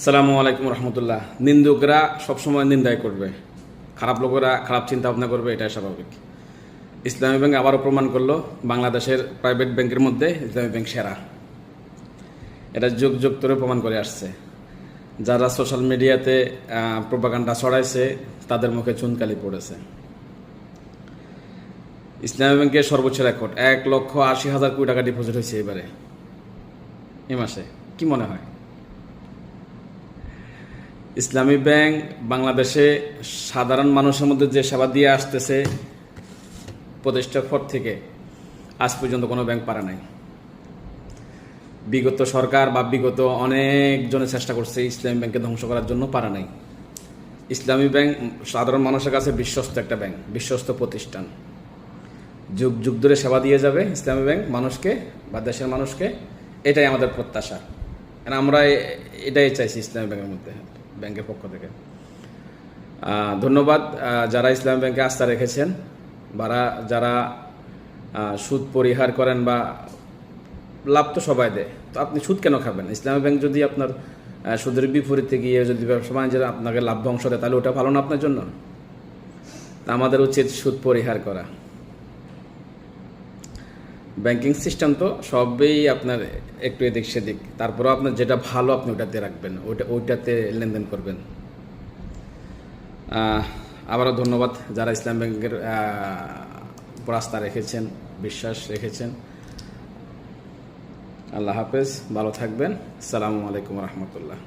সালামু আলাইকুম রহমতুল্লাহ। নিন্দুকরা সবসময় নিন্দাই করবে, খারাপ লোকেরা খারাপ চিন্তা ভাবনা করবে, এটাই স্বাভাবিক। ইসলামী ব্যাংক আবারও প্রমাণ করলো বাংলাদেশের প্রাইভেট ব্যাংকের মধ্যে ইসলামী ব্যাংক সেরা। এটা যুগ যুগ ধরে প্রমাণ করে আসছে। যারা সোশ্যাল মিডিয়াতে প্রোপাগান্ডা ছড়াইছে তাদের মুখে চুনকালি পড়েছে। ইসলামী ব্যাংকের সর্বোচ্চ রেকর্ড 1,80,000 কোটি টাকা ডিপোজিট হয়েছে এবারে এই মাসে। কি মনে হয়? ইসলামী ব্যাংক বাংলাদেশে সাধারণ মানুষের মধ্যে যে সেবা দিয়ে আসতেছে প্রতিষ্ঠার পর থেকে আজ পর্যন্ত কোনো ব্যাংক পারে নাই। বিগত সরকার বা বিগত অনেকজনে চেষ্টা করছে ইসলামী ব্যাংককে ধ্বংস করার জন্য, পারে নাই। ইসলামী ব্যাংক সাধারণ মানুষের কাছে বিশ্বস্ত একটা ব্যাংক, বিশ্বস্ত প্রতিষ্ঠান। যুগ যুগ ধরে সেবা দিয়ে যাবে ইসলামী ব্যাংক মানুষকে বা দেশের মানুষকে, এটাই আমাদের প্রত্যাশা। আমরা এটাই চাইছি ইসলামী ব্যাংকের মধ্যে, ব্যাংকের পক্ষ থেকে। ধন্যবাদ যারা ইসলামী ব্যাংকে আস্থা রেখেছেন, বা যারা সুদ পরিহার করেন, বা লাভ তো সবাই দেয়, তো আপনি সুদ কেন খাবেন? ইসলামী ব্যাংক যদি আপনার সুদের বিপরীতে গিয়ে যদি ব্যবসা বাণিজ্যে আপনাকে লাভ অংশ দেয়, তাহলে ওটা ভালো না আপনার জন্য? তা আমাদের উচিত সুদ পরিহার করা। ব্যাংকিং সিস্টেম তো সবই আপনার একটু এদিক সেদিক, তারপরেও আপনার যেটা ভালো আপনি ওটাতে রাখবেন, ওইটাতে লেনদেন করবেন। আবারও ধন্যবাদ যারা ইসলাম ব্যাংকের উপর আস্থা রেখেছেন, বিশ্বাস রেখেছেন। আল্লাহ হাফেজ, ভালো থাকবেন। আসসালামু আলাইকুম রহমতুল্লাহ।